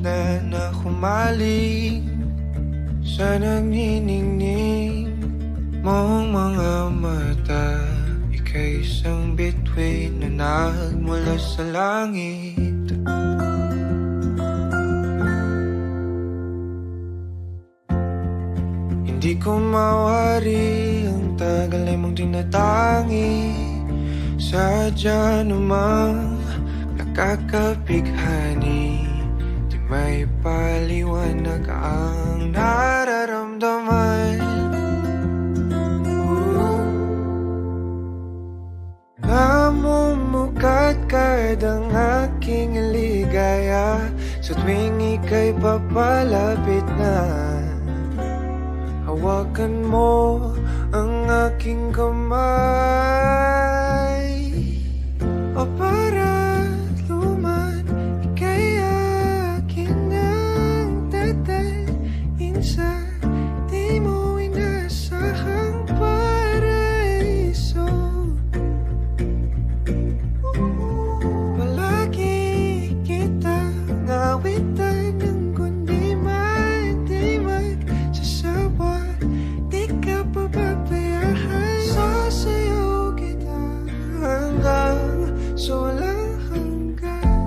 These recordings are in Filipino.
gitna na humaling sa nagniningning mong mga mata. Ika'y isang bituin na nagmula sa langit. Hindi ko mawari ang tagal ay mong tinatangi. Sadya namang nakakapighani, di may paliwanag ang nararamdaman. Namumukat kadang aking ligaya sa tuwing ika'y papalapit na. Hawakan mo ang aking kamay, o para luman, ika'y akin ang dadalhin sa di mo inasahang paraiso. Palagi kita ngawitan ng kundi man di magsasawa. Di ka pababayaan, sasayaw kita hanggang sa walang hanggan.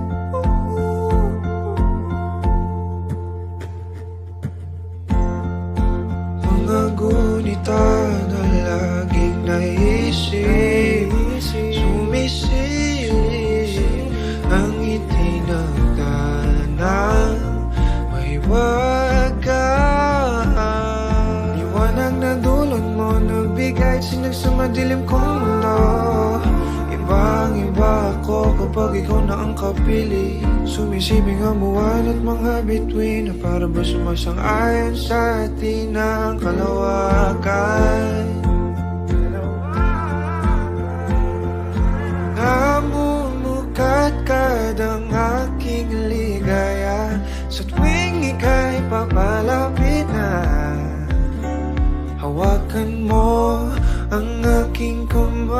Mga gunita na laging naisip, sumisilip ang ngiti ng tanang may wagas. Liwanag na dulot mo, nagbigay sinag sa madilim kong mundo. Ibang-iba ako kapag ikaw na ang kapili. Sumisibing ang buwan at mga bituin na para ba sumasang-ayon sa atin ang kalawakan. Namumukat kadang aking ligaya sa tuwing ika'y papalapit na. Hawakan mo ang aking kamay,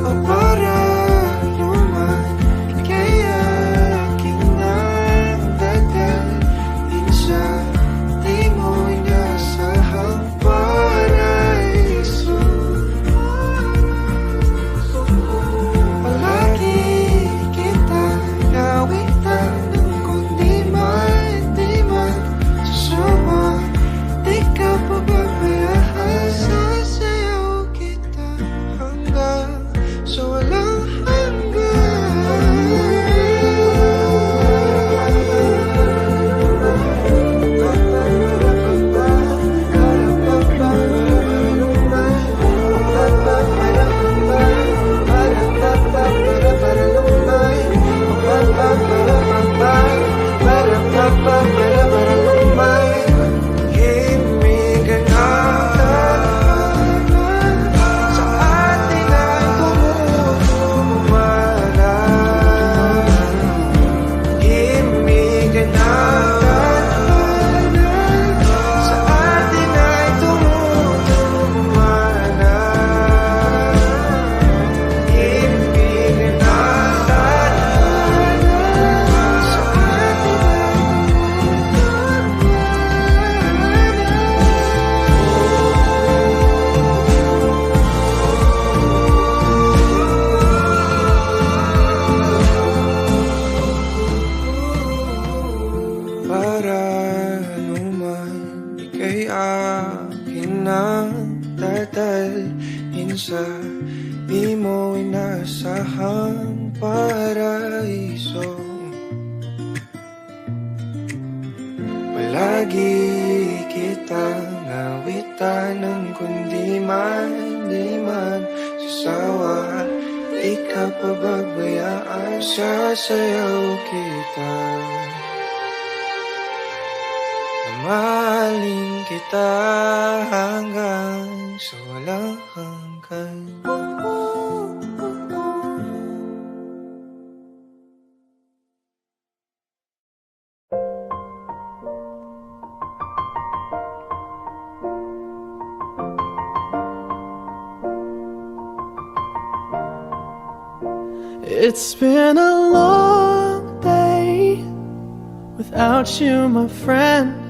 o para luman, ika'y aking nang dadalhin sa di mo inasahang paraiso. Palagi kita nawitan ng kundi man di magsasawa. Di ka pababayaan, sasayaw kita hanggang sa walang sa di mo inasahang paraiso. Palagi kitang nawitan ng kundi man di magsasawa. Di ka pababayaan, sasayaw kita. Mahalin kita hanggang sa walang hanggan. It's been a long without you, my friend.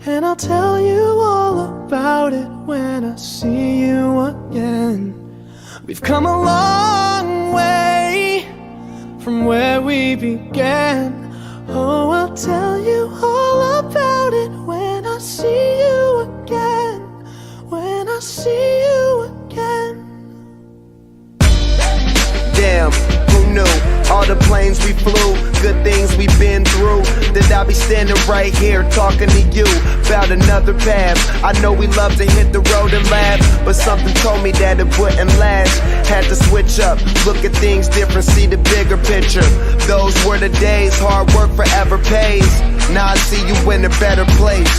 And I'll tell you all about it when I see you again. We've come a long way from where we began. Oh, I'll tell you all about it when I see you again. When I see you again. Damn, who knew? All the planes we flew, good things we've been through, that I'll be standing right here talking to you about another path. I know we love to hit the road and laugh, but something told me that it wouldn't last. Had to switch up, look at things different, see the bigger picture. Those were the days, hard work forever pays. Now I see you in a better place.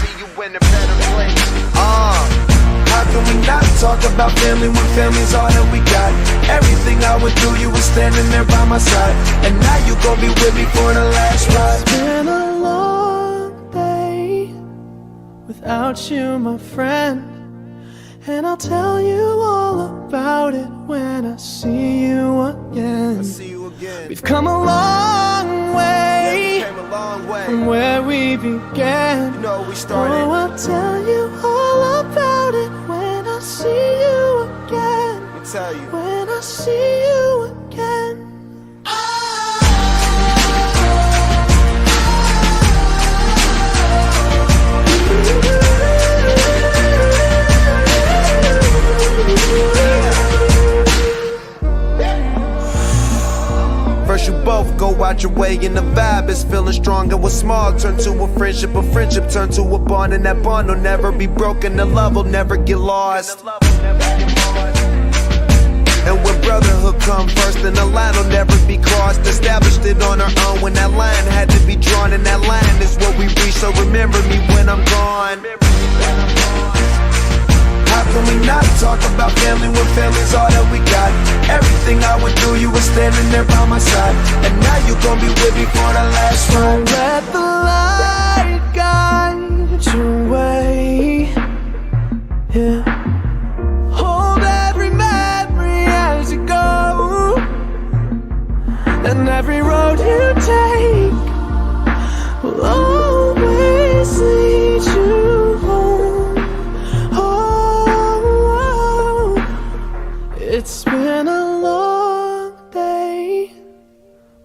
How can we not talk about family when family's all that we got? Everything I went through, you were standing there by my side, and now you gon' be with me for the last ride. It's been a long day without you, my friend. And I'll tell you all about it when I see you again. We've come a long way, from where we began. You know we started. Oh, I'll tell you all about it when I see you again. Let me tell you. When I see you again. First you both go out your way and the vibe is feeling strong, and what's small turn to a friendship turn to a bond, and that bond will never be broken, the love will never get lost. And when brotherhood come first, then the line will never be crossed. Established it on our own when that line had to be drawn, and that line is what we reach, so remember me when I'm gone. How can we not talk about family when family's all that we got? Everything I went through, you were standing there by my side, and now you gon' be with me for the last ride. Don't let the light guide your way. Yeah. Hold every memory as you go, and every road you take will always lead you home. Oh, it's been a long day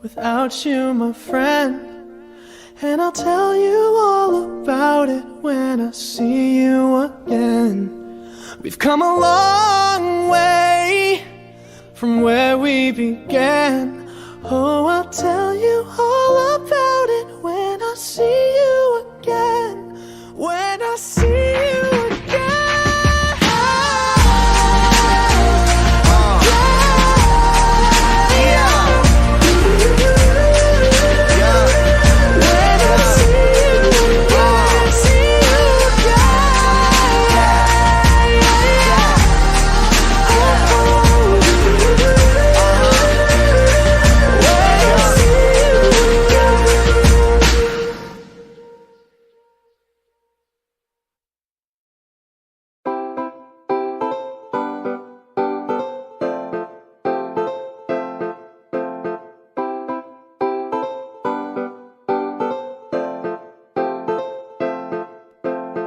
without you, my friend. And I'll tell you all about it when I see you again. We've come a long way from where we began. Oh, I'll tell you all about it when I see you again. When I see you again.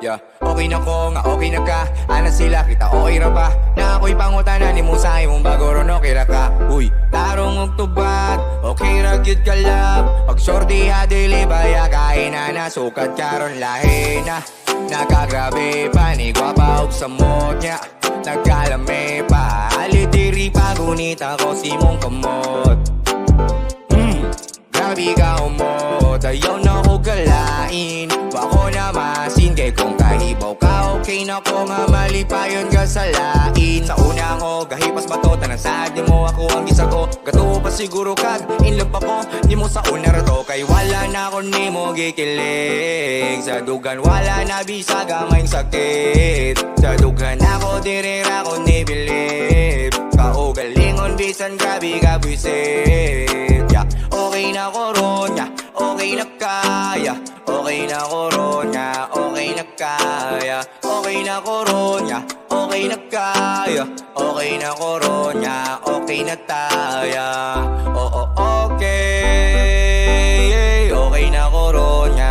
Yeah. Okay na ko nga, okay na ka. Ana sila, kita okay ra ba? Na ako'y pangutanan ni mo sa imong bago ron okay ra ka. Uy, tarong og tubad, okay ra gyud ka lab. Pag sorti ha dili baya kain na nasukad karon lahi na. Nakagrabe pa ni gwapa og samot niya. Nagkalame pa, alitiri pa gunit ako si mong kamot. Grabe ka umot, ayaw na ko galain. Bako na masin, kay kung kahibaw ka, okay na ko nga malipayon ka sa lain. Sa una ko, gahipas ba to, tanang sad mo ako ang gisa ko. Gato pa siguro kag, in love ako, di mo sa una rato. Kay wala na ko ni mo gikilig. Sa dugan wala na bisa gamayng sakit. Sa dugan ako, dirira ko ni bilib. Kaugalingon bisan grabe ka buisit. Yeah. Okay na ko ron, yeah. Okay na kaya. Okay na ko ron, yeah. Okay na kaya. Okay na ko ron, yeah. Okay na kaya. Okay na ko ron, yeah. Okay na taya. Okay. Okay na ko ron, yeah.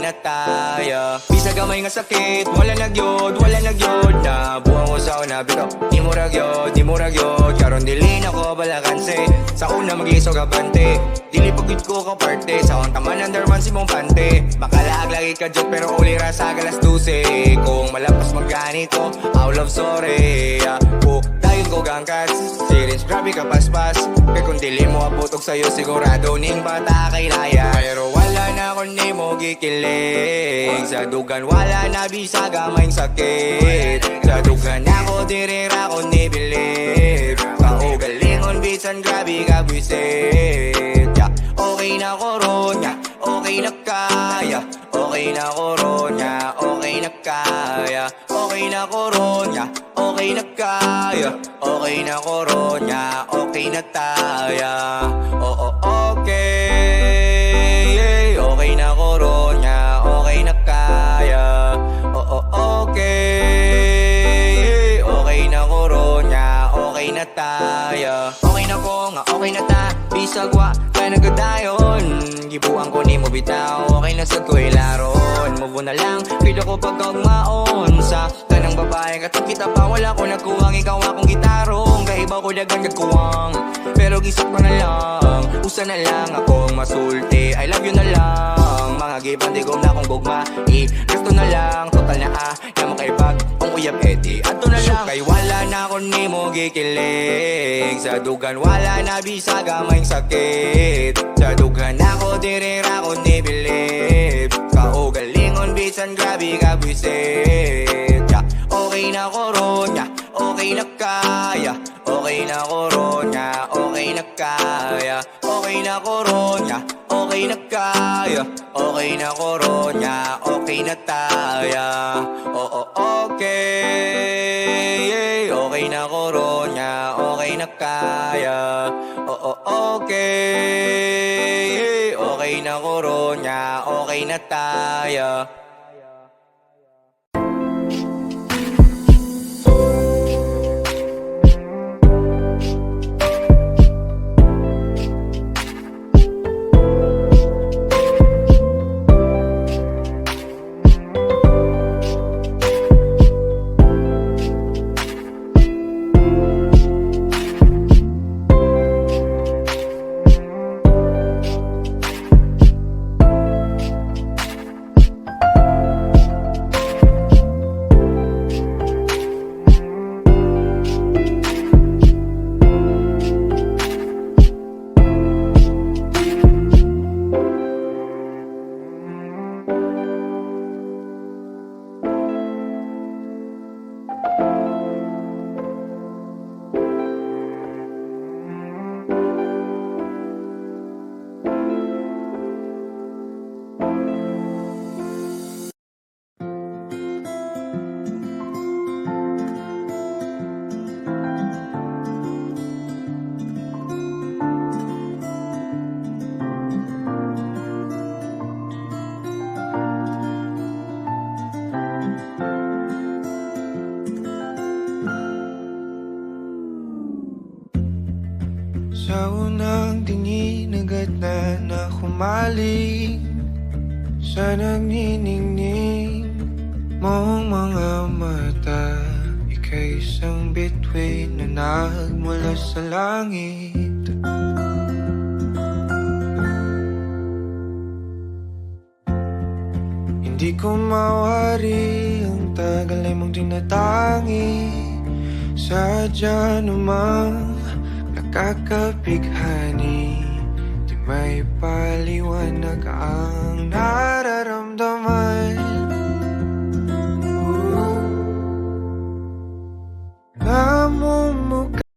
na tayo. Bisa gamay nga sakit, wala nagyod na buwang ko sa una bito. Di mo ragyod, karon dili na ko balakanse. Sa una mag-iso gabante, dili pagkit ko ka parte. Sa on taman underman si mong pante. Makalaag lagi ka joke pero uli ra sa galas 12. Kung malapas magganito, I love sorry. Dayon ko gangkat, sirin grabe ka paspas. Kaya kung dili mo abutog sa'yo, sigurado ning bata kay laya. Pero wala na ko ni mo gikilig. Sa dugan wala na bisa gamayng sakit. Sa dugan ako dirira ko ni bilib. Kaugalingon bisan grabe ka buisit. Okay na ko ron ya, okay na kaya. Okay na ko ron ya, okay na kaya. Okay na ko ron ya, okay na kaya. Okay na ko ron ya, okay na taya. Oo, okay. Okay na ko ron ya, okay na kaya. Oo, okay. Okay na ko ron ya, okay na taya. Okay na ko nga, okay na ta. Bisagwa, kaya nagadayon. Gibuang ko ni mo bitaw, okay na sa ko'y laron. Move na lang, pilo ko pagkagmaon. Sa tanang babae, katong kita pa wala ko nagkuwang. Ikaw akong gitarong, kaiba ko dagang nagkuwang. Pero gisap ko na lang, usa na lang akong masulti. I love you na lang, mga gibandigom na akong gugma. Gusto na lang, total na na makaibag. Ang uyab edi, ato na lang. Kay wala na ako ni mo gikilig. Sa dugan wala na bisa gamayng sakit. Sa dugan ako dirira ko ni bilib. Kaugalingon bisan grabe ka buisit. Okay na ko ron ya, okay na kaya. Okay na ko ron ya, okay na kaya. Okay na ko ron ya, okay na kaya. Okay na ko ron ya, okay na taya. Oo, okay. Okay na ko ron ya, okay na kaya. Oo, okay. Okay na ko ron ya, okay na taya. Sa unang tingin agad na humaling sa nagniningning mong mga mata. Ika'y isang bituin na nagmula sa langit. Hindi ko mawari ang tagal ay mong tinatangi. Sadya namang nakakapighani, di may paliwanag ang nararamdaman.